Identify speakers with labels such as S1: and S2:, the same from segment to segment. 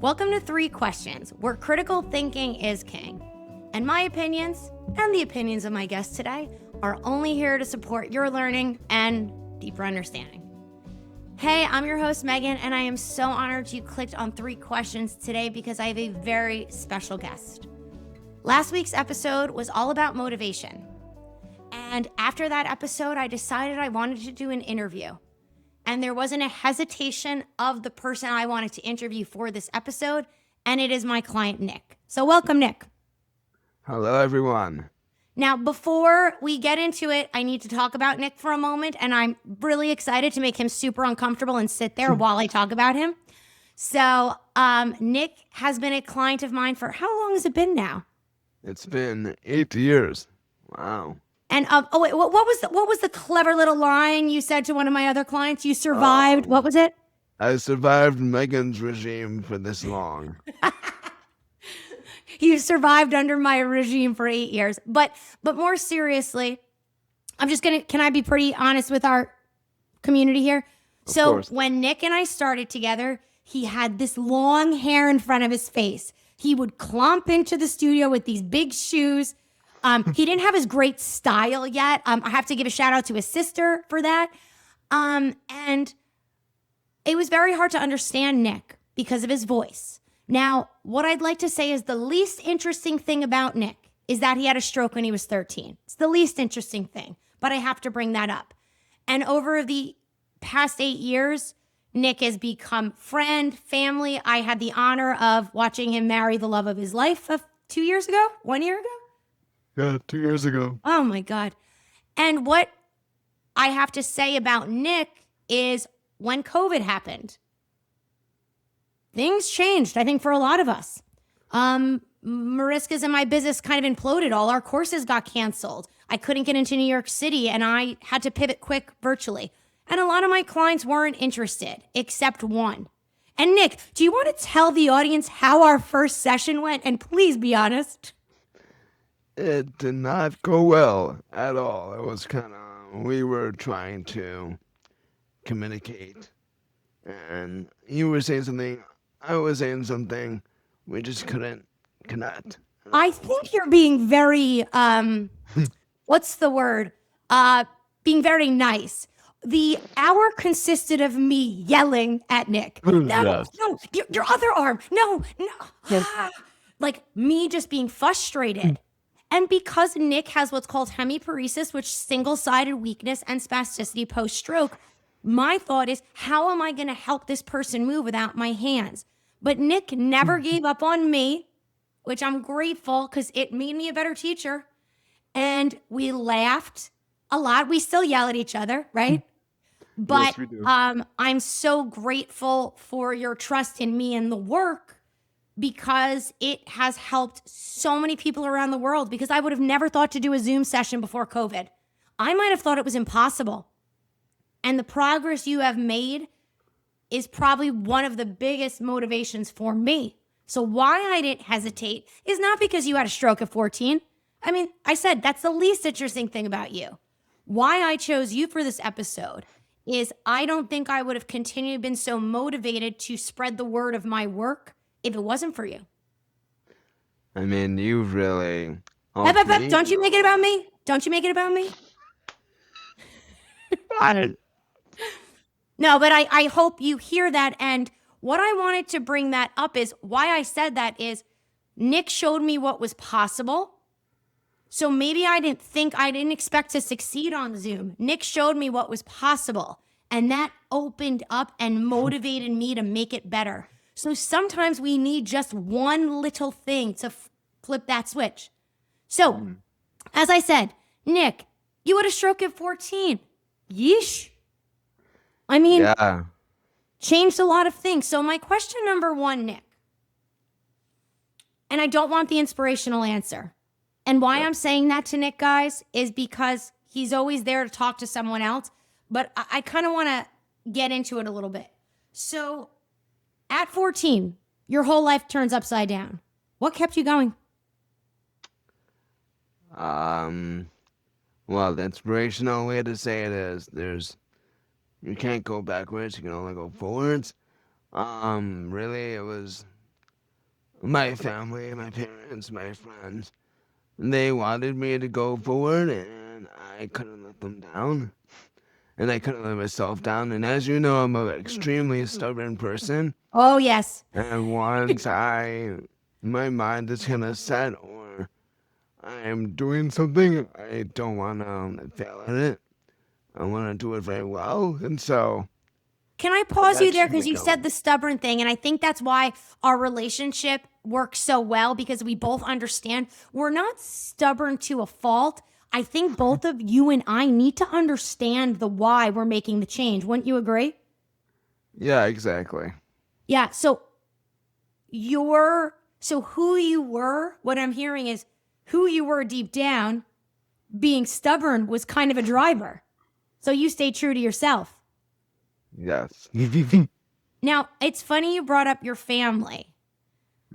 S1: Welcome to Three Questions, where critical thinking is king. And my opinions, and the opinions of my guests today, are only here to support your learning and deeper understanding. Hey, I'm your host, Meghann, and I am so honored you clicked on Three Questions today because I have a very special guest. Last week's episode was all about motivation. And after that episode, I decided I wanted to do an interview. And there wasn't a hesitation of the person I wanted to interview for this episode, and it is my client, Nick. So welcome, Nick.
S2: Hello, everyone.
S1: Now, before we get into it, I need to talk about Nick for a moment, and I'm really excited to make him super uncomfortable and sit there while I talk about him. So Nick has been a client of mine for how long has it been now?
S2: It's been 8 years. Wow.
S1: And what was the clever little line you said to one of my other clients? You survived. What was it?
S2: I survived Megann's regime for this long.
S1: You survived under my regime for 8 years. But more seriously, can I be pretty honest with our community here?
S2: Of
S1: So
S2: course.
S1: when Nick and I started together, he had this long hair in front of his face. He would clump into the studio with these big shoes. He didn't have his great style yet. I have to give a shout out to his sister for that. And it was very hard to understand Nick because of his voice. Now, what I'd like to say is the least interesting thing about Nick is that he had a stroke when he was 13. It's the least interesting thing, but I have to bring that up. And over the past 8 years, Nick has become friend, family. I had the honor of watching him marry the love of his life 2 years ago, 1 year ago.
S2: Yeah, 2 years ago.
S1: Oh my God. And what I have to say about Nick is when COVID happened, things changed, I think, for a lot of us. Mariska's and my business kind of imploded. All our courses got canceled. I couldn't get into New York City and I had to pivot quick virtually. And a lot of my clients weren't interested, except one. And Nick, do you want to tell the audience how our first session went? And please be honest.
S2: It did not go well at all. It was we were trying to communicate. And you were saying something, I was saying something. We just couldn't connect.
S1: I think you're being very, what's the word? Being very nice. The hour consisted of me yelling at Nick. No,
S2: Yes.
S1: no, your other arm. No. Like me just being frustrated. And because Nick has what's called hemiparesis, which single-sided weakness and spasticity post-stroke, my thought is, how am I going to help this person move without my hands? But Nick never gave up on me, which I'm grateful because it made me a better teacher. And we laughed a lot. We still yell at each other, right? But
S2: Yes, we do.
S1: I'm so grateful for your trust in me and the work because it has helped so many people around the world, because I would have never thought to do a Zoom session before COVID. I might have thought it was impossible. And the progress you have made is probably one of the biggest motivations for me. So why I didn't hesitate is not because you had a stroke at 14. I mean, I said that's the least interesting thing about you. Why I chose you for this episode is I don't think I would have continued been so motivated to spread the word of my work if it wasn't for you.
S2: I mean, you've really...
S1: Don't you make it about me? Don't you make it about me? No, but I hope you hear that. And what I wanted to bring that up is why I said that is Nick showed me what was possible. So maybe I didn't expect to succeed on Zoom. Nick showed me what was possible. And that opened up and motivated me to make it better. So sometimes we need just one little thing to flip that switch. So, as I said, Nick, you had a stroke at 14. Yeesh. I mean,
S2: Yeah.
S1: changed a lot of things. So my question number one, Nick, and I don't want the inspirational answer. And why I'm saying that to Nick, guys, is because he's always there to talk to someone else. But I kind of want to get into it a little bit. So at 14, your whole life turns upside down. What kept you going?
S2: Well, the inspirational way to say it is you can't go backwards, you can only go forwards. Really, it was my family, my parents, my friends, they wanted me to go forward, and I couldn't let them down. And I couldn't let myself down. And as you know, I'm an extremely stubborn person.
S1: Oh, yes.
S2: And once my mind is kind of set, or I'm doing something, I don't want to fail at it. I want to do it very well. And so
S1: Can I pause you
S2: that
S1: there?
S2: kept
S1: Because
S2: me
S1: you said
S2: going.
S1: the stubborn thing. And I think that's why our relationship works so well, because we both understand we're not stubborn to a fault. I think both of you and I need to understand the why we're making the change. Wouldn't you agree?
S2: Yeah, exactly.
S1: Yeah. So who you were, what I'm hearing is who you were deep down, being stubborn was kind of a driver. So you stay true to yourself.
S2: Yes.
S1: Now, it's funny you brought up your family,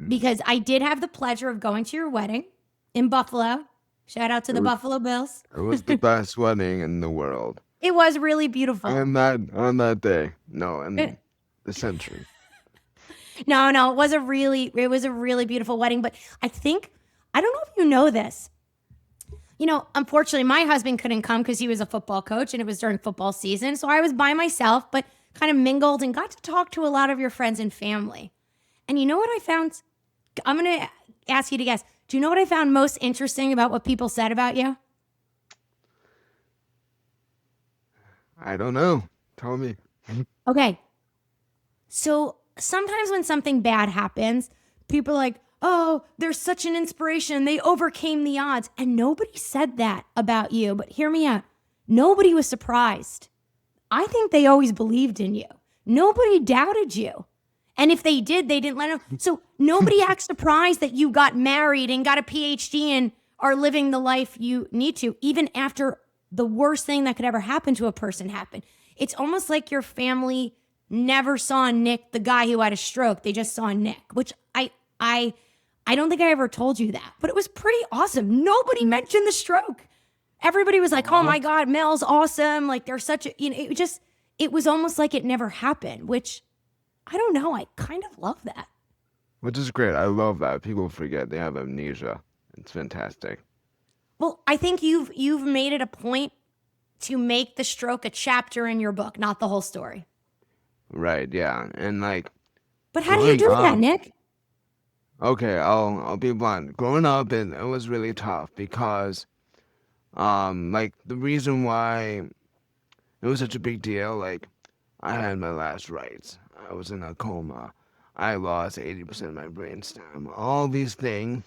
S1: because I did have the pleasure of going to your wedding in Buffalo. Shout out to the Buffalo Bills.
S2: It was the best wedding in the world.
S1: It was really beautiful.
S2: On that day. No,
S1: Uh,
S2: in the century.
S1: No, it was a really beautiful wedding. But I don't know if you know this. Unfortunately, my husband couldn't come because he was a football coach and it was during football season. So I was by myself, but kind of mingled and got to talk to a lot of your friends and family. And you know what I found? I'm going to ask you to guess. Do you know what I found most interesting about what people said about you?
S2: I don't know. Tell me.
S1: Okay. So sometimes when something bad happens, people are like, oh, they're such an inspiration. They overcame the odds. And nobody said that about you. But hear me out. Nobody was surprised. I think they always believed in you. Nobody doubted you. And if they did, they didn't let them. So nobody acts surprised that you got married and got a PhD and are living the life you need to, even after the worst thing that could ever happen to a person happened. It's almost like your family never saw Nick, the guy who had a stroke. They just saw Nick, which I don't think I ever told you that, but it was pretty awesome. Nobody mentioned the stroke. Everybody was like, oh my God, Mel's awesome. Like they're such a, it was almost like it never happened, which I don't know. I kind of love that.
S2: Which is great. I love that. People forget they have amnesia. It's fantastic.
S1: Well, I think you've made it a point to make the stroke a chapter in your book, not the whole story.
S2: Right, yeah. And like
S1: But how do you do that, Nick?
S2: okay, I'll be blunt. Growing up, it was really tough because like the reason why it was such a big deal, like I had my last rites. I was in a coma. I lost 80% of my brain stem. All these things.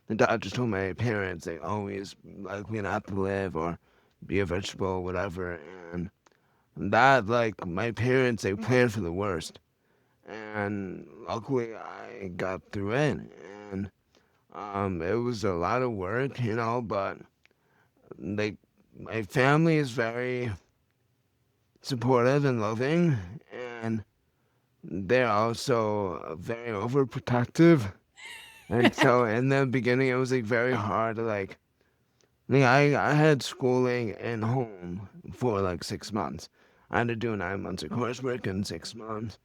S2: The doctors told my parents they always likely not to live or be a vegetable, whatever. And that, like, my parents, they planned for the worst. And luckily, I got through it. And it was a lot of work, but like, my family is very supportive and loving. And they're also very overprotective. And so in the beginning, it was like very hard to I had schooling and home for like 6 months. I had to do 9 months of coursework in 6 months,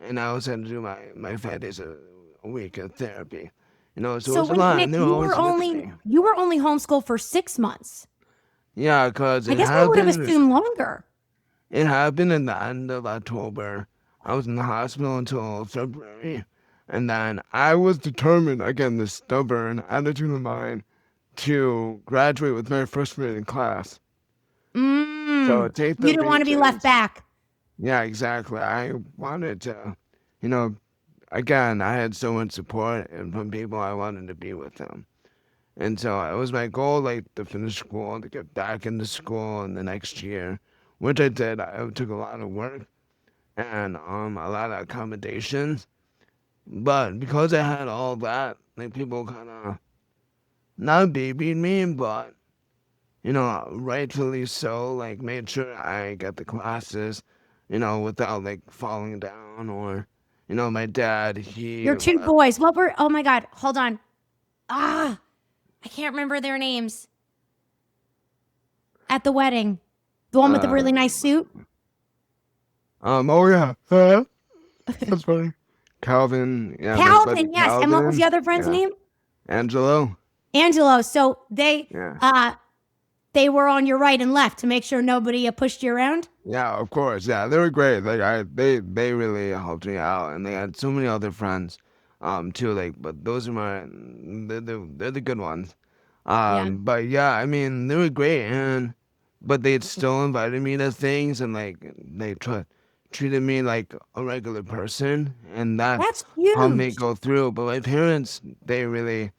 S2: and I also had to do my 5 days a week of therapy. So it
S1: So
S2: was a
S1: wait,
S2: lot,
S1: Nick,
S2: and they were always with me.
S1: you were only homeschooled for 6 months.
S2: Yeah, because
S1: I guess I would have assumed longer.
S2: It happened in the end of October. I was in the hospital until February, and then I was determined, again, this stubborn attitude of mine, to graduate with my freshman in class. So take
S1: You
S2: the
S1: didn't want to be left
S2: Regents.
S1: back.
S2: Yeah, exactly. I wanted to, you know, again, I had so much support and from people I wanted to be with them. And so it was my goal, like, to finish school, to get back into school in the next year, which I did. It took a lot of work and a lot of accommodations. But because I had all that, like, people kind of not babied me, but rightfully so, like made sure I got the classes, without like falling down or, my dad,
S1: Your two boys. Oh my God, hold on. I can't remember their names. At the wedding. The one with the really nice suit.
S2: oh yeah, that's funny. Calvin. Yeah, my buddy
S1: Calvin, yes. And what was the
S2: Calvin.
S1: other friend's
S2: Yeah,
S1: name?
S2: Angelo.
S1: Angelo. So
S2: Yeah.
S1: they were on your right and left to make sure nobody pushed you around.
S2: Yeah, of course. Yeah, they were great. Like they really helped me out, and they had so many other friends, too. Like, but those are they're the good ones.
S1: Yeah.
S2: But yeah, I mean, they were great, and but they still invited me to things, and like treated me like a regular person, and that
S1: That's
S2: helped me
S1: huge.
S2: go through. But my parents, they really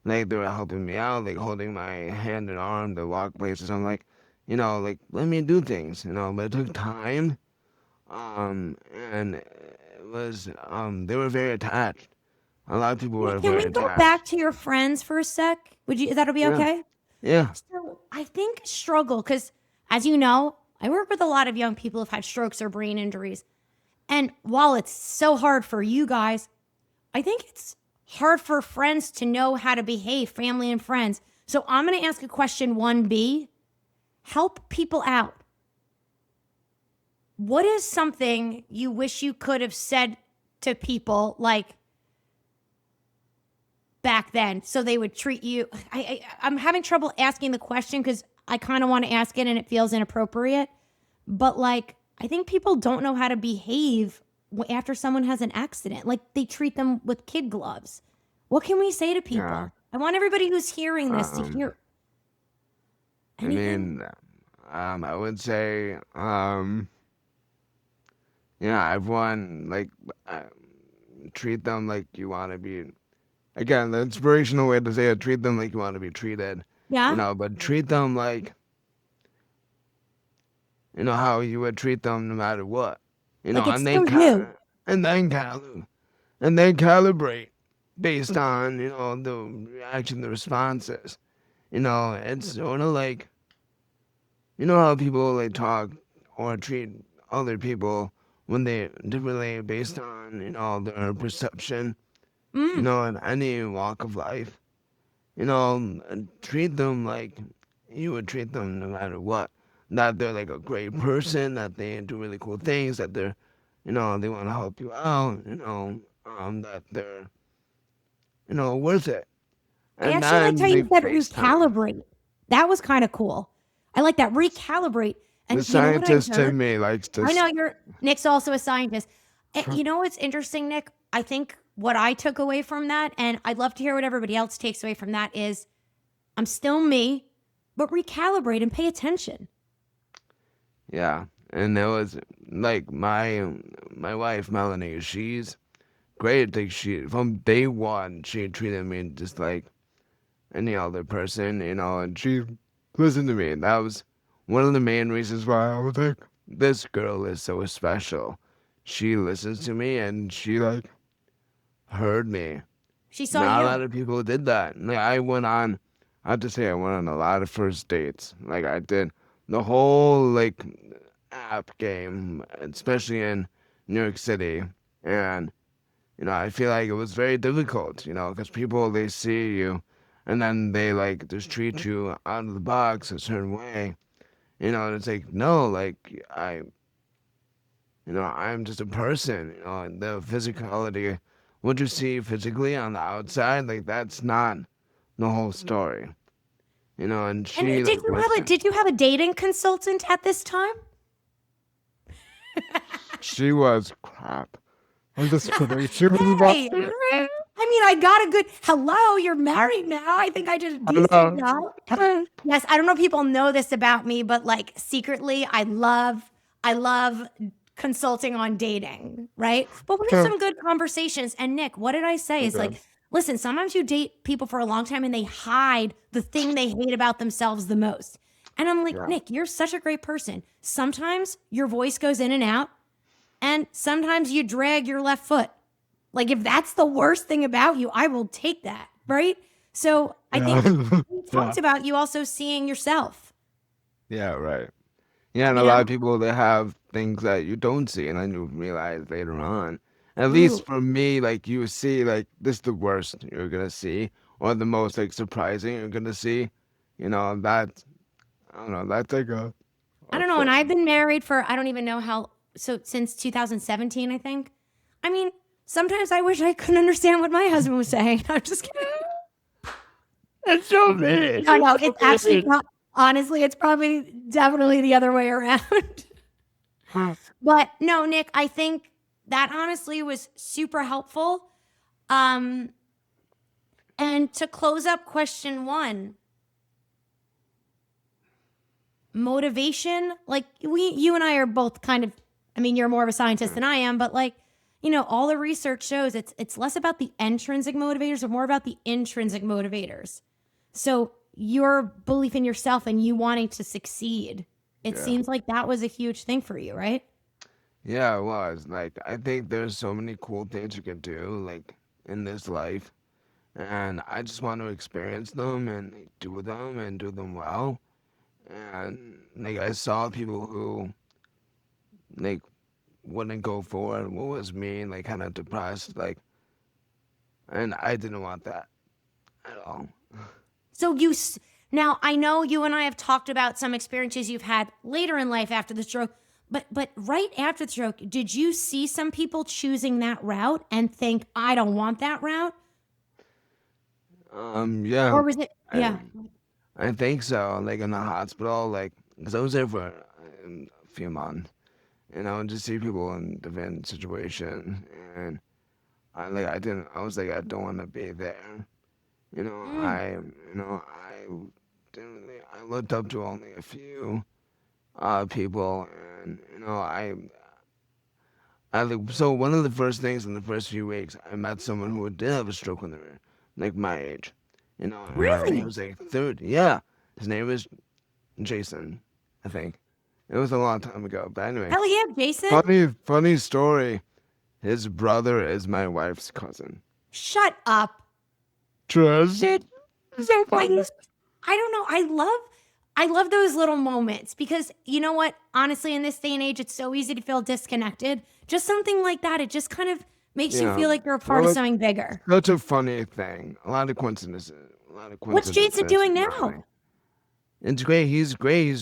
S2: like they were helping me out, like holding my hand and arm to walk places. I'm like, like let me do things, but it took time. And it was they were very attached. A lot of people
S1: Nick,
S2: were
S1: can
S2: very
S1: we go back
S2: attached.
S1: to your friends for a sec? That'll be
S2: Yeah,
S1: okay?
S2: yeah,
S1: So I think struggle, because as you know, I work with a lot of young people who've had strokes or brain injuries. And while it's so hard for you guys, I think it's hard for friends to know how to behave, family and friends. So I'm going to ask a question 1B. Help people out. What is something you wish you could have said to people like back then so they would treat you? I'm having trouble asking the question because I kind of want to ask it and it feels inappropriate. But like, I think people don't know how to behave after someone has an accident. Like they treat them with kid gloves. What can we say to people?
S2: yeah.
S1: I want everybody who's hearing this to
S2: Um,
S1: hear
S2: I
S1: anything.
S2: mean, I would say, yeah, everyone like treat them like you want to be. Again, the inspirational way to say it, treat them like you want to be treated.
S1: Yeah?
S2: But treat them like how you would treat them no matter what.
S1: Like it's
S2: And they
S1: still you.
S2: and then calibrate based on the reaction, the responses. It's sort of like how people like talk or treat other people when they differently based on their perception.
S1: Mm.
S2: In any walk of life. Treat them like you would treat them no matter what. That they're like a great person, that they do really cool things, that they're, they want to help you out, that they're, worth it.
S1: I
S2: And
S1: actually liked how
S2: then
S1: you
S2: they
S1: said
S2: face time.
S1: recalibrate. That was kind of cool. I like that. Recalibrate.
S2: The
S1: And you know what I
S2: scientist in
S1: heard?
S2: me likes to,
S1: I know Nick's also a scientist. You know what's interesting, Nick? I think what I took away from that, and I'd love to hear what everybody else takes away from that, is I'm still me, but recalibrate and pay attention.
S2: yeah. And it was like my wife Melanie, she's great. Like she from day one, she treated me just like any other person, and she listened to me. And that was one of the main reasons why I was like, this girl is so special. She listens to me and she like heard me.
S1: She saw
S2: Not a
S1: you.
S2: lot of people did that. Like I have to say I went on a lot of first dates. Like I did the whole like app game, especially in New York City. And I feel like it was very difficult, because people, they see you and then they like just treat you out of the box a certain way, and it's like, no, like I'm just a person, and the physicality, what you see physically on the outside, like that's not the whole story, and
S1: And
S2: she like listened.
S1: did you have a dating consultant at this time?
S2: She was crap. I'm just kidding. She was about,
S1: Hey, I mean, I got a good hello. You're married now. I think I just
S2: I don't
S1: beat you
S2: know.
S1: up. Yes, I don't know if people know this about me, but like secretly, I love consulting on dating, right? But we have some good conversations. And Nick, what did I say? It's like,
S2: Okay.
S1: listen, sometimes you date people for a long time and they hide the thing they hate about themselves the most. And I'm like,
S2: Yeah.
S1: Nick, you're such a great person. Sometimes your voice goes in and out, and sometimes you drag your left foot. Like, if that's the worst thing about you, I will take that, right? So I think
S2: Yeah.
S1: we
S2: Yeah.
S1: talked about you also seeing yourself,
S2: Yeah, right. Yeah, and
S1: you
S2: a lot of
S1: know?
S2: people, they have things that you don't see, and then you realize later on. At
S1: Ooh,
S2: least for me, like you see, like this is the worst you're gonna see, or the most like surprising you're gonna see. That I don't know. That's like
S1: I
S2: a
S1: don't know. And I've
S2: thing.
S1: been married for, I don't even know how, so since 2017, I think. I mean, Sometimes I wish I couldn't understand what my husband was saying. I'm just kidding.
S2: It's so mean.
S1: No, it's actually honestly, it's probably definitely the other way around. But no, Nick, I think that honestly was super helpful. And to close up question 1, motivation, like you and I are both kind of, I mean, you're more of a scientist than I am, but like, all the research shows it's less about the intrinsic motivators but more about the intrinsic motivators. So your belief in yourself and you wanting to succeed, it seems like that was a huge thing for you, right?
S2: Yeah, it was. Like, I think there's so many cool things you can do, like, in this life. And I just want to experience them and like, do them well. And, like, I saw people who, like, wouldn't go for it. What was me, like, kind of depressed, like, and I didn't want that at all.
S1: So now I know you and I have talked about some experiences you've had later in life after the stroke, but right after the stroke, did you see some people choosing that route and think, I don't want that route?
S2: Yeah,
S1: Or was it,
S2: I,
S1: yeah.
S2: I think so. Like, in the hospital, like, because I was there for a few months, and I would just see people in different situations, and I was like, I don't want to be there.
S1: Mm.
S2: I didn't really, I looked up to only a few people, and so one of the first things in the first few weeks, I met someone who did have a stroke when they were like my age, and he
S1: Really?
S2: was like 30. Yeah, his name was Jason, I think. It was a long time ago, but anyway,
S1: Hell yeah, Jason.
S2: funny story. His brother is my wife's cousin.
S1: Shut up.
S2: Trust it. So
S1: I
S2: funny.
S1: I don't know. I love those little moments because you know what? Honestly, in this day and age, it's so easy to feel disconnected. Just something like that, it just kind of makes you
S2: Yeah.
S1: feel like you're a part
S2: Well,
S1: of
S2: it's
S1: something bigger.
S2: such a funny thing. A lot of coincidences. A lot of
S1: What's Jason
S2: coincidences.
S1: doing
S2: Really.
S1: now?
S2: It's great. He's great. He's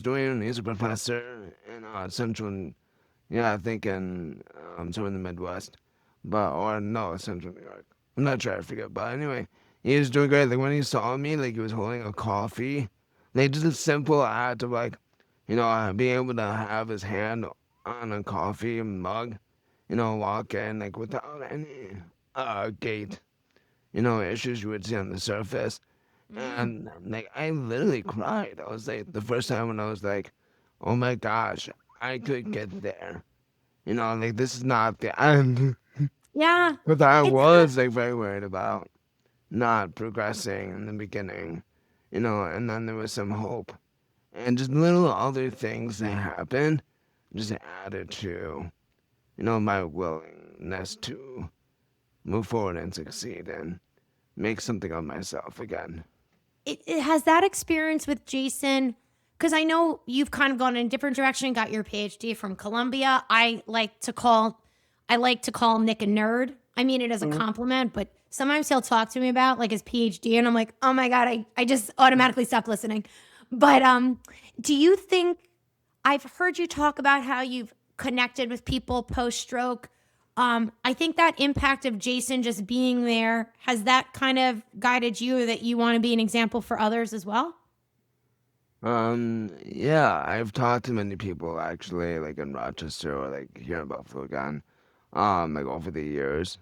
S2: a professor in central, yeah, I think in somewhere in the Midwest, or no, central New York. I'm not sure. I forget. But anyway, he was doing great. Like when he saw me, like he was holding a coffee, like just a simple act of like, being able to have his hand on a coffee mug, walk in like without any gate, issues you would see on the surface.
S1: Mm.
S2: And like I literally cried. I was like the first time when I was like, oh my gosh, I could get there. Like this is not the end.
S1: Yeah.
S2: But I
S1: It's
S2: was like very worried about not progressing in the beginning, and then there was some hope. And just little other things that happened just added to, my willingness to move forward and succeed and make something of myself again.
S1: it has that experience with Jason because I know you've kind of gone in a different direction, got your PhD from Columbia. I like to call Nick a nerd. I mean it as a compliment, but sometimes he'll talk to me about like his PhD and I'm like, oh my God, I just automatically stopped listening. But do you think I've heard you talk about how you've connected with people post stroke? I think that impact of Jason just being there has that kind of guided you that you want to be an example for others as well?
S2: Yeah, I've talked to many people actually, like in Rochester or like here in Buffalo again, like over the years.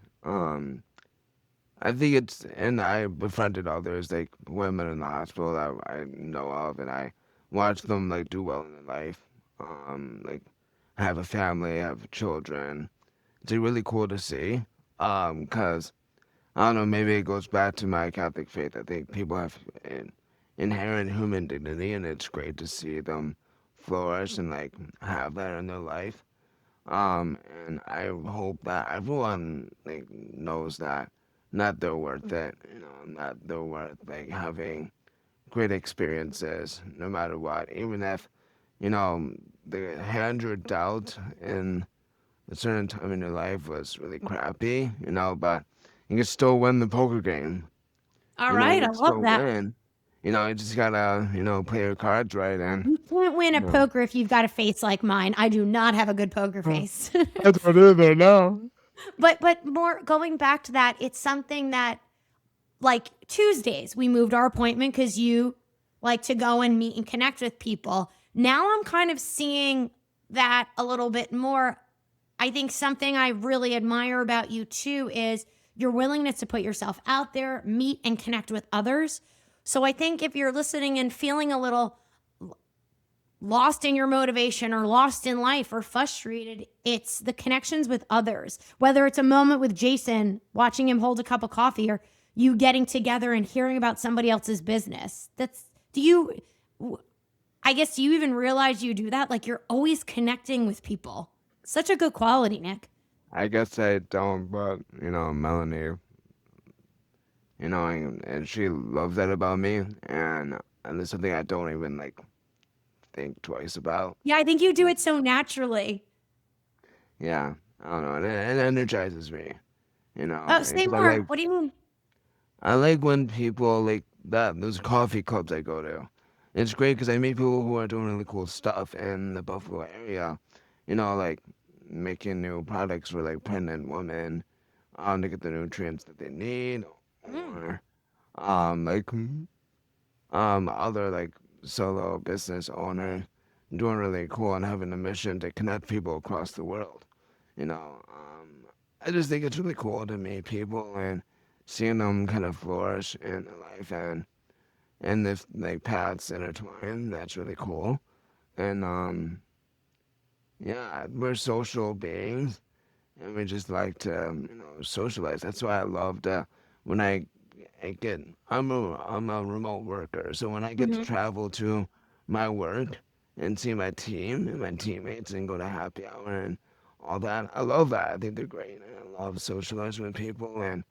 S2: I think and I befriended others, like women in the hospital that I know of, and I watched them like do well in their life. Like have a family, have children. It's really cool to see. 'Cause I don't know, maybe it goes back to my Catholic faith. I think people have an inherent human dignity, and it's great to see them flourish and like have that in their life. And I hope that everyone like knows that they're worth it, that they're worth like having great experiences no matter what, even if you know the hand you're dealt in a certain time in your life was really crappy, but you can still win the poker game.
S1: All
S2: You
S1: right, I
S2: can
S1: love
S2: still
S1: that.
S2: win. You just gotta, play your cards right and
S1: You can't win
S2: you
S1: at
S2: know.
S1: poker if you've got a face like mine. I do not have a good poker face.
S2: That's what it is there now.
S1: But more going back to that, it's something that like Tuesdays, we moved our appointment because you like to go and meet and connect with people. Now I'm kind of seeing that a little bit more. I think something I really admire about you too is your willingness to put yourself out there, meet and connect with others. So I think if you're listening and feeling a little lost in your motivation or lost in life or frustrated, it's the connections with others. Whether it's a moment with Jason, watching him hold a cup of coffee, or you getting together and hearing about somebody else's business. I guess, do you even realize you do that? Like you're always connecting with people. Such a good quality, Nick.
S2: I guess I don't, but Melanie, and she loves that about me, and it's something I don't even like think twice about.
S1: Yeah, I think you do it so naturally.
S2: Yeah, I don't know, it energizes me,
S1: Oh, say
S2: because
S1: more. What do you mean?
S2: I like when people like that. Those coffee clubs I go to. It's great because I meet people who are doing really cool stuff in the Buffalo area. Like making new products for like pregnant women, to get the nutrients that they need,
S1: Mm.
S2: or like other like solo business owner doing really cool and having a mission to connect people across the world. I just think it's really cool to meet people and seeing them kind of flourish in their life and if like paths intertwine. That's really cool. And yeah, we're social beings and we just like to socialize. That's why I loved when I get I'm a remote worker, so when I get to
S1: Hmm.
S2: travel to my work and see my team and my teammates and go to happy hour and all that, I love that. I think they're great, and I love socializing with people, and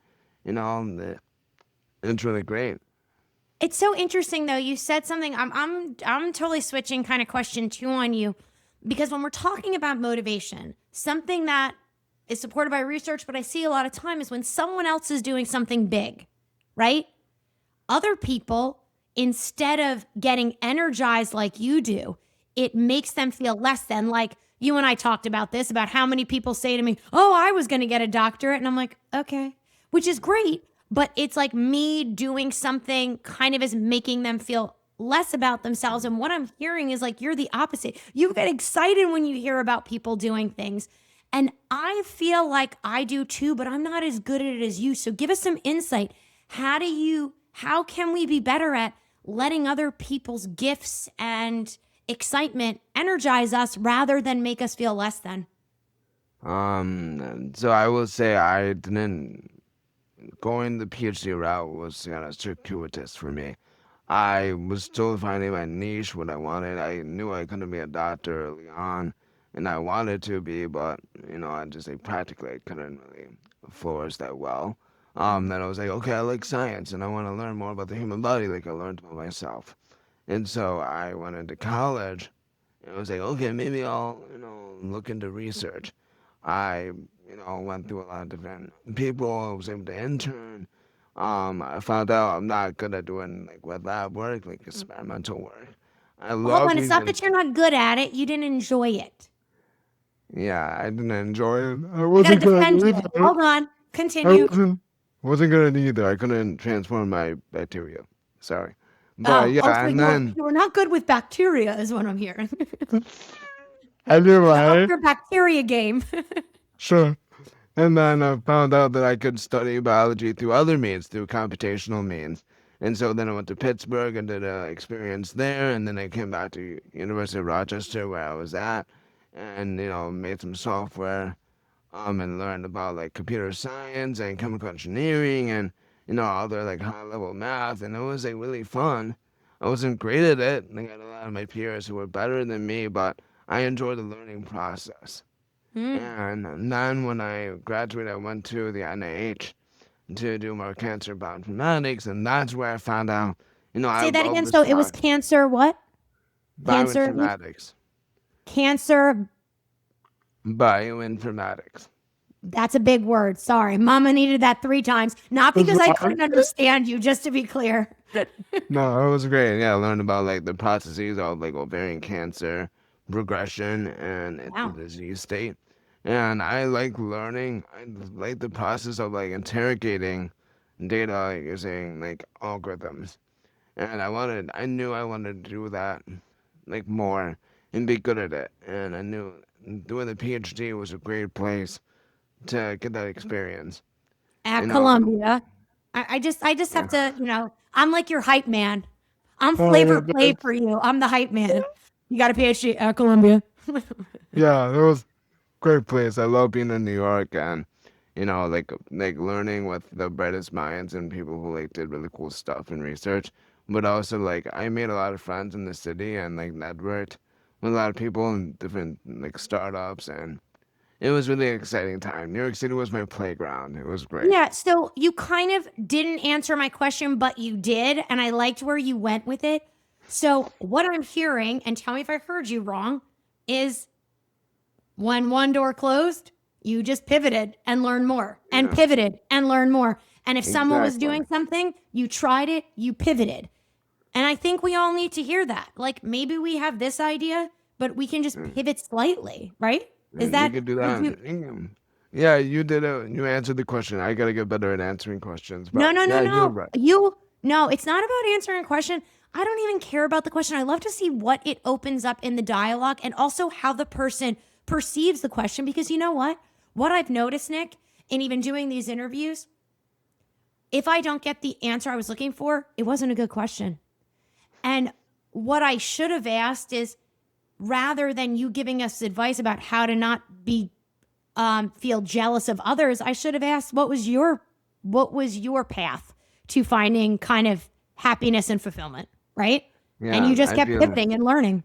S2: it's really great.
S1: It's so interesting though. You said something. I'm totally switching kind of question two on you, because when we're talking about motivation, something that is supported by research, but I see a lot of time is when someone else is doing something big, right? Other people, instead of getting energized like you do, it makes them feel less than. Like you and I talked about this, about how many people say to me, "Oh, I was going to get a doctorate." And I'm like, okay, which is great. But it's like me doing something kind of is making them feel less about themselves. And what I'm hearing is like, you're the opposite. You get excited when you hear about people doing things. And I feel like I do too, but I'm not as good at it as you. So give us some insight. How can we be better at letting other people's gifts and excitement energize us rather than make us feel less than?
S2: So I will say I didn't going the PhD route was kind of circuitous for me. I was still finding my niche, what I wanted. I knew I couldn't be a doctor early on, and I wanted to be, but I just like practically I couldn't really flourish that well. Then I was like, okay, I like science, and I want to learn more about the human body, like I learned about myself. And so I went into college, and I was like, okay, maybe I'll look into research. I went through a lot of different people. I was able to intern. I found out I'm not good at doing like wet lab work, like experimental work. I
S1: Well, hold
S2: love
S1: on. It's not
S2: using,
S1: that you're not good at it. You didn't enjoy it.
S2: yeah, I didn't enjoy it. I
S1: I got to
S2: wasn't good
S1: defend you.
S2: either.
S1: Hold on.
S2: I
S1: Continue.
S2: wasn't good either. I couldn't transform my bacteria. Sorry. But
S1: Oh,
S2: yeah,
S1: so
S2: and
S1: you
S2: then
S1: were not good with bacteria, is what I'm hearing.
S2: I did
S1: You got up
S2: my
S1: your bacteria game.
S2: sure. And then I found out that I could study biology through other means, through computational means. And so then I went to Pittsburgh and did an experience there, and then I came back to University of Rochester where I was at, and made some software, and learned about like computer science and chemical engineering and other like high level math, and it was like really fun. I wasn't great at it. I had a lot of my peers who were better than me, but I enjoyed the learning process.
S1: Hmm.
S2: And then when I graduated, I went to the NIH to do more cancer bioinformatics, and that's where I found out, I
S1: Say that
S2: love
S1: again.
S2: the
S1: So it was
S2: science.
S1: cancer. What? Cancer.
S2: Bioinformatics.
S1: Cancer.
S2: Bioinformatics.
S1: That's a big word. Sorry. Mama needed that 3 times. Not because I couldn't understand you, just to be clear.
S2: No, it was great. Yeah, I learned about like the processes of like ovarian cancer progression and its
S1: Wow.
S2: disease state. And I like learning. I like the process of like interrogating data like, using like algorithms. And I knew I wanted to do that like more and be good at it. And I knew doing the PhD was a great place to get that experience. You
S1: At
S2: know,
S1: Columbia. I just have
S2: yeah.
S1: to, I'm like your hype man. I'm
S2: Oh,
S1: Flavor Flav for you. I'm the hype man. You got a PhD at Columbia.
S2: yeah, it was a great place. I love being in New York and like learning with the brightest minds and people who like did really cool stuff and research. But also like I made a lot of friends in the city and like networked with a lot of people in different like startups and it was really an exciting time. New York City was my playground. It was great.
S1: Yeah, so you kind of didn't answer my question, but you did, and I liked where you went with it. So, what I'm hearing, and tell me if I heard you wrong, is when one door closed, you just pivoted and learned more, and
S2: Yeah,
S1: pivoted and learned more. And if someone was
S2: exactly.
S1: doing something, you tried it, you pivoted. And I think we all need to hear that. Like maybe we have this idea, but we can just
S2: Mm,
S1: pivot slightly, right? Is
S2: You
S1: that,
S2: could do
S1: would
S2: that.
S1: you?
S2: Yeah, you did it. You answered the question. I gotta get better at answering questions,
S1: No,
S2: but
S1: no, no,
S2: yeah, you're
S1: no.
S2: right.
S1: No, it's not about answering a question. I don't even care about the question. I love to see what it opens up in the dialogue and also how the person perceives the question. Because you know what? What I've noticed, Nick, in even doing these interviews, if I don't get the answer I was looking for, it wasn't a good question. And what I should have asked is rather than you giving us advice about how to not be feel jealous of others, I should have asked what was your path to finding kind of happiness and fulfillment, right? And
S2: Yeah,
S1: you just
S2: I
S1: kept
S2: feel.
S1: pivoting and learning.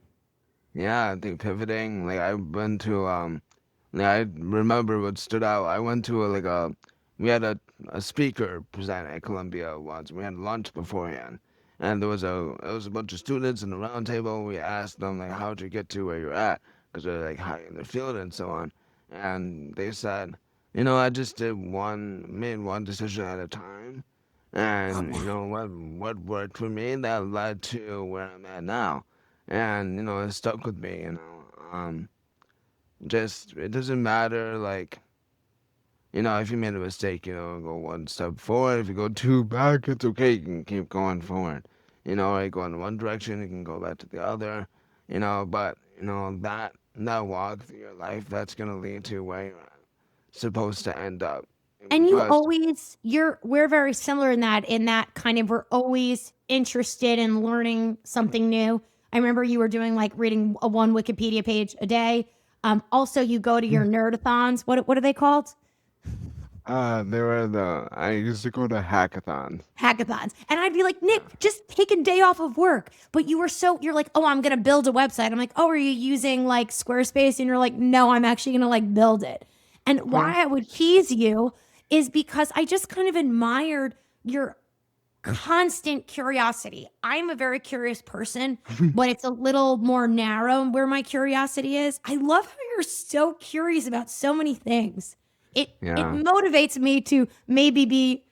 S2: Yeah, I think pivoting. Like I went to like I remember what stood out. I went to we had a speaker present at Columbia once. We had lunch beforehand, and there was a bunch of students in the round table. We asked them like, how'd you get to where you're at? Because they're like high in the field and so on. And they said, I just made one decision at a time,
S1: Love
S2: and
S1: that.
S2: what worked for me that led to where I'm at now and it stuck with me. Just it doesn't matter like if you made a mistake, go one step forward. If you go two back, it's okay. You can keep going forward. I go in one direction, you can go back to the other. But that walk through your life, that's gonna lead to where you're supposed to end up.
S1: And you
S2: Because
S1: always, we're very similar in that kind of, we're always interested in learning something new. I remember you were doing like reading a one Wikipedia page a day. Also, you go to your nerdathons. What are they called?
S2: they were the I used to go to hackathons.
S1: Hackathons. And I'd be like, Nick, just take a day off of work. But you're like, oh, I'm going to build a website. I'm like, oh, are you using like Squarespace? And you're like, no, I'm actually going to like build it. And
S2: Huh?
S1: why I would tease you is because I just kind of admired your constant curiosity. I'm a very curious person, but it's a little more narrow where my curiosity is. I love how you're so curious about so many things. It
S2: Yeah.
S1: motivates me to maybe be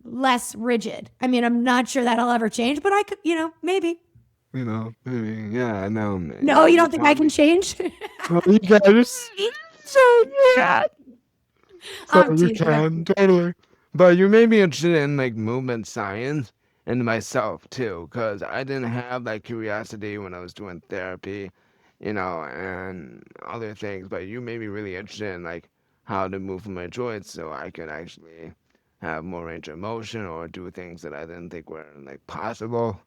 S1: less rigid. I mean, I'm not sure that'll ever change, but I could, maybe.
S2: Maybe, yeah, I know.
S1: No, you
S2: You
S1: don't think I
S2: taught
S1: can
S2: me.
S1: change?
S2: Well, you guys, so yeah, so
S1: I'm
S2: you
S1: teasing. I'm
S2: can
S1: teasing.
S2: totally. But you made me interested in like movement science and myself too, because I didn't have that curiosity when I was doing therapy, and other things. But you made me really interested in like how to move my joints so I could actually have more range of motion or do things that I didn't think were like possible.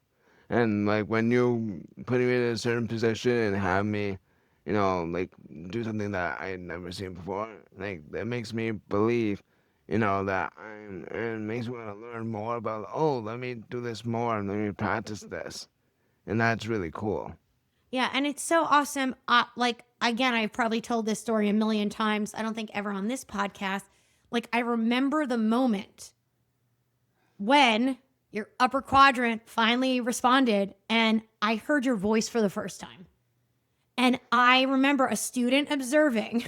S2: And like when you put me in a certain position and have me, like do something that I had never seen before, like that makes me believe, that I'm, and it makes me want to learn more about, oh, let me do this more and let me practice this. And that's really cool.
S1: Yeah, and it's so awesome. Like again, I've probably told this story a million times. I don't think ever on this podcast. Like I remember the moment when your upper quadrant finally responded and I heard your voice for the first time. And I remember a student observing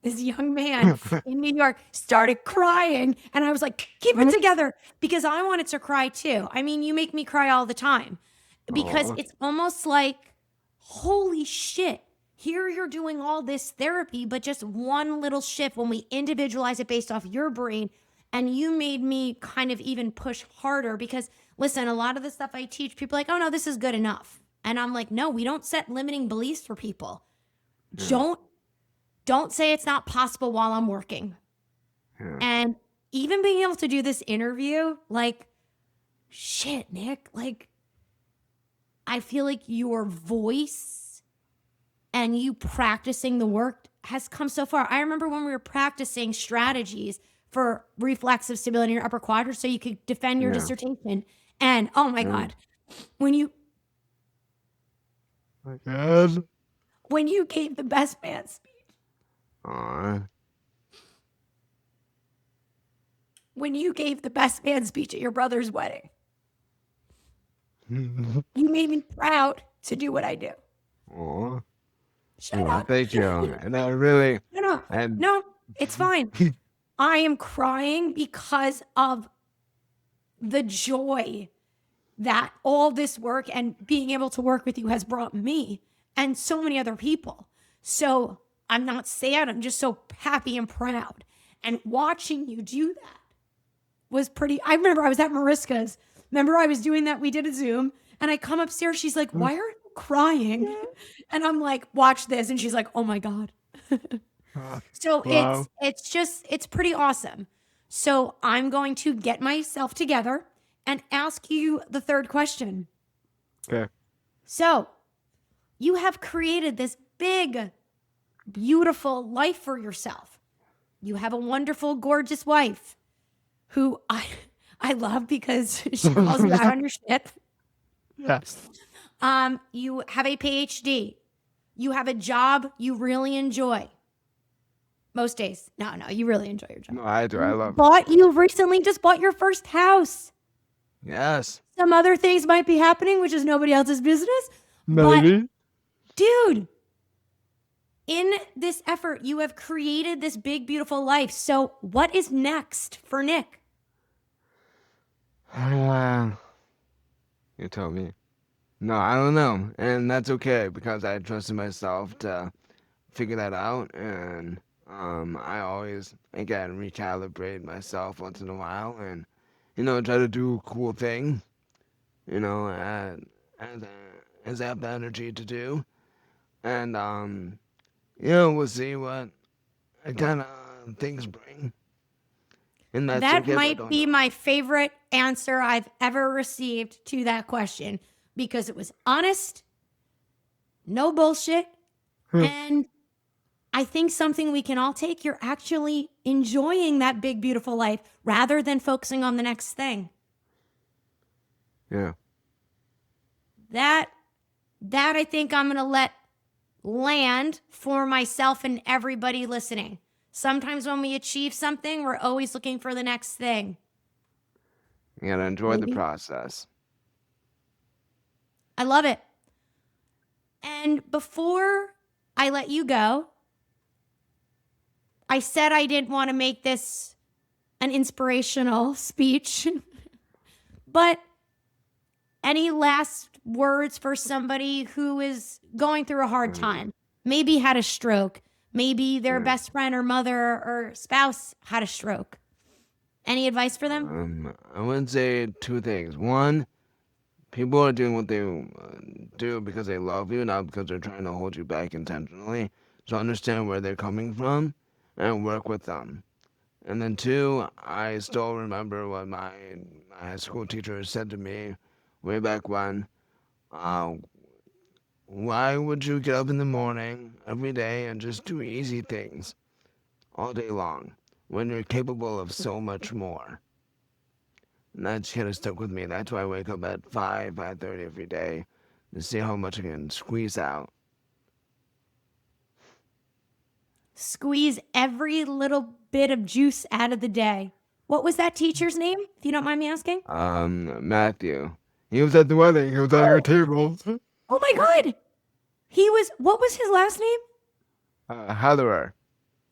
S1: this young man in New York started crying. And I was like, keep it together because I wanted to cry too. I mean, you make me cry all the time because
S2: Oh,
S1: it's almost like, holy shit. here you're doing all this therapy, but just one little shift when we individualize it based off your brain. And you made me kind of even push harder because, listen, a lot of the stuff I teach, people are like, oh no, this is good enough. And I'm like, no, we don't set limiting beliefs for people.
S2: Yeah.
S1: Don't say it's not possible while I'm working.
S2: Yeah.
S1: And even being able to do this interview, like, shit, Nick, like, I feel like your voice and you practicing the work has come so far. I remember when we were practicing strategies for reflexive stability in your upper quadrant so you could defend your
S2: Yeah.
S1: dissertation. And oh my God, when you
S2: Yes.
S1: when you gave the best man speech,
S2: Aw.
S1: when you gave the best man speech at your brother's wedding, you made me proud to do what I do.
S2: Aw.
S1: Shut
S2: Well,
S1: up.
S2: thank you. And I really, and
S1: No, it's fine. I am crying because of the joy that all this work and being able to work with you has brought me and so many other people. So I'm not sad. I'm just so happy and proud. And watching you do that was pretty. I remember I was at Mariska's. Remember I was doing that. We did a Zoom and I come upstairs. She's like, why are you crying? And I'm like, watch this. And she's like, oh my God. So
S2: Wow.
S1: it's pretty awesome. So I'm going to get myself together and ask you the third question.
S2: Okay.
S1: So you have created this big, beautiful life for yourself. You have a wonderful, gorgeous wife who I love because she calls you out on your shit.
S2: Yes.
S1: You have a PhD. You have a job you really enjoy. Most days. No, you really enjoy your job.
S2: No, I do. I love it.
S1: You recently just bought your first house.
S2: Yes.
S1: Some other things might be happening, which is nobody else's business.
S2: Maybe.
S1: But, dude, in this effort, you have created this big, beautiful life. So what is next for Nick?
S2: You tell me. No, I don't know. And that's okay because I trusted myself to figure that out. And I always, again, recalibrate myself once in a while and, try to do a cool thing, as I have the energy to do. And, we'll see what kind of things bring. And that's
S1: That
S2: okay if I
S1: might
S2: don't
S1: be
S2: know.
S1: my favorite answer I've ever received to that question because it was honest, no bullshit, and I think something we can all take. You're actually enjoying that big, beautiful life rather than focusing on the next thing.
S2: Yeah.
S1: That I think I'm going to let land for myself and everybody listening. Sometimes when we achieve something, we're always looking for the next thing.
S2: You gotta enjoy the
S1: Maybe.
S2: process.
S1: I love it. And before I let you go, I said I didn't want to make this an inspirational speech, but any last words for somebody who is going through a hard time? Maybe had a stroke. Maybe their best friend or mother or spouse had a stroke. Any advice for them?
S2: I would say two things. One, people are doing what they do because they love you, not because they're trying to hold you back intentionally. So understand where they're coming from and work with them. And then two, I still remember what my high school teacher said to me way back when. Why would you get up in the morning every day and just do easy things all day long when you're capable of so much more? And that shit has stuck with me. That's why I wake up at 5:30 every day to see how much I can squeeze out.
S1: Squeeze every little bit of juice out of the day. What was that teacher's name, if you don't mind me asking?
S2: Matthew. He was at the wedding. He was at our table.
S1: Oh my God. What was his last name?
S2: Heather.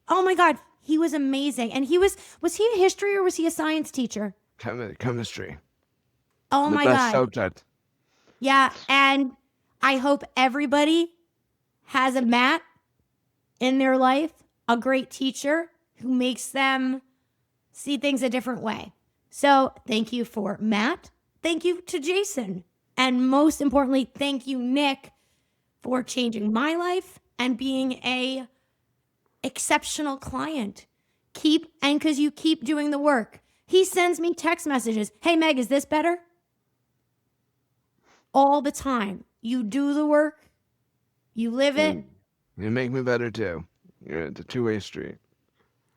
S1: Oh my God. He was amazing. And was he a history or was he a science teacher?
S2: Chemistry.
S1: Oh
S2: The
S1: my
S2: best
S1: God.
S2: subject.
S1: Yeah. And I hope everybody has a Matt in their life, a great teacher who makes them see things a different way. So thank you for Matt. Thank you to Jason. And most importantly, thank you, Nick, for changing my life and being a exceptional client. Because you keep doing the work. He sends me text messages. Hey, Meg, is this better? All the time. You do the work. You live it.
S2: You make me better too. It's a two-way street.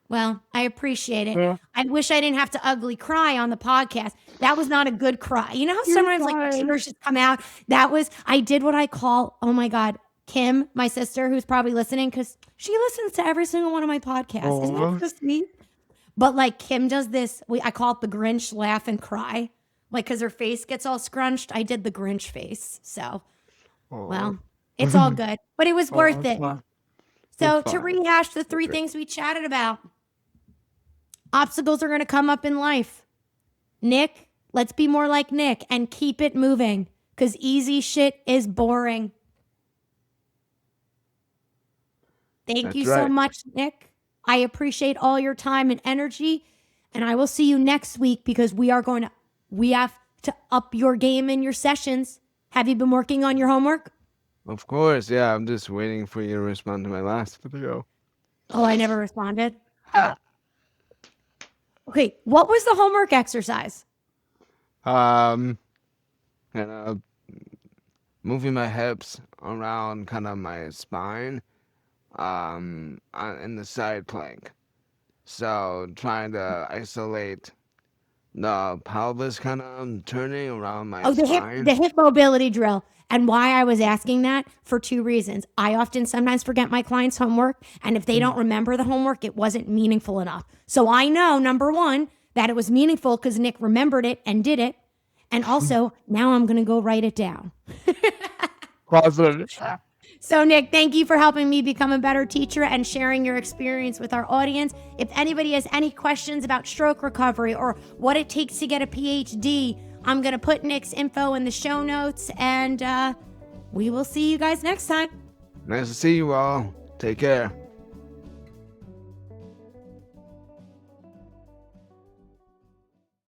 S1: Well, I appreciate it. Yeah. I wish I didn't have to ugly cry on the podcast. That was not a good cry. You know how sometimes like tears just come out? I did what I call, oh my God, Kim, my sister, who's probably listening, because she listens to every single one of my podcasts. Isn't that so sweet? But like Kim does this, I call it the Grinch laugh and cry. Like, because her face gets all scrunched. I did the Grinch face. So, well, it's all good. But it was worth it. So to rehash the three things we chatted about, obstacles are going to come up in life. Nick, let's be more like Nick and keep it moving, because easy shit is boring. Thank you so much, Nick. I appreciate all your time and energy, and I will see you next week, because we have to up your game in your sessions. Have you been working on your homework?
S2: Of course, yeah. I'm just waiting for you to respond to my last video.
S1: Oh, I never responded? Okay, what was the homework exercise?
S2: Kind of moving my hips around kind of my spine in the side plank. So trying to isolate the pelvis kind of turning around my spine.
S1: The hip mobility drill. And why I was asking that, for two reasons. I often sometimes forget my clients' homework, and if they don't remember the homework, it wasn't meaningful enough. So I know, number one, that it was meaningful because Nick remembered it and did it. And also, now I'm going to go write it down. So Nick, thank you for helping me become a better teacher and sharing your experience with our audience. If anybody has any questions about stroke recovery or what it takes to get a PhD, I'm going to put Nick's info in the show notes, and we will see you guys next time.
S2: Nice to see you all. Take care.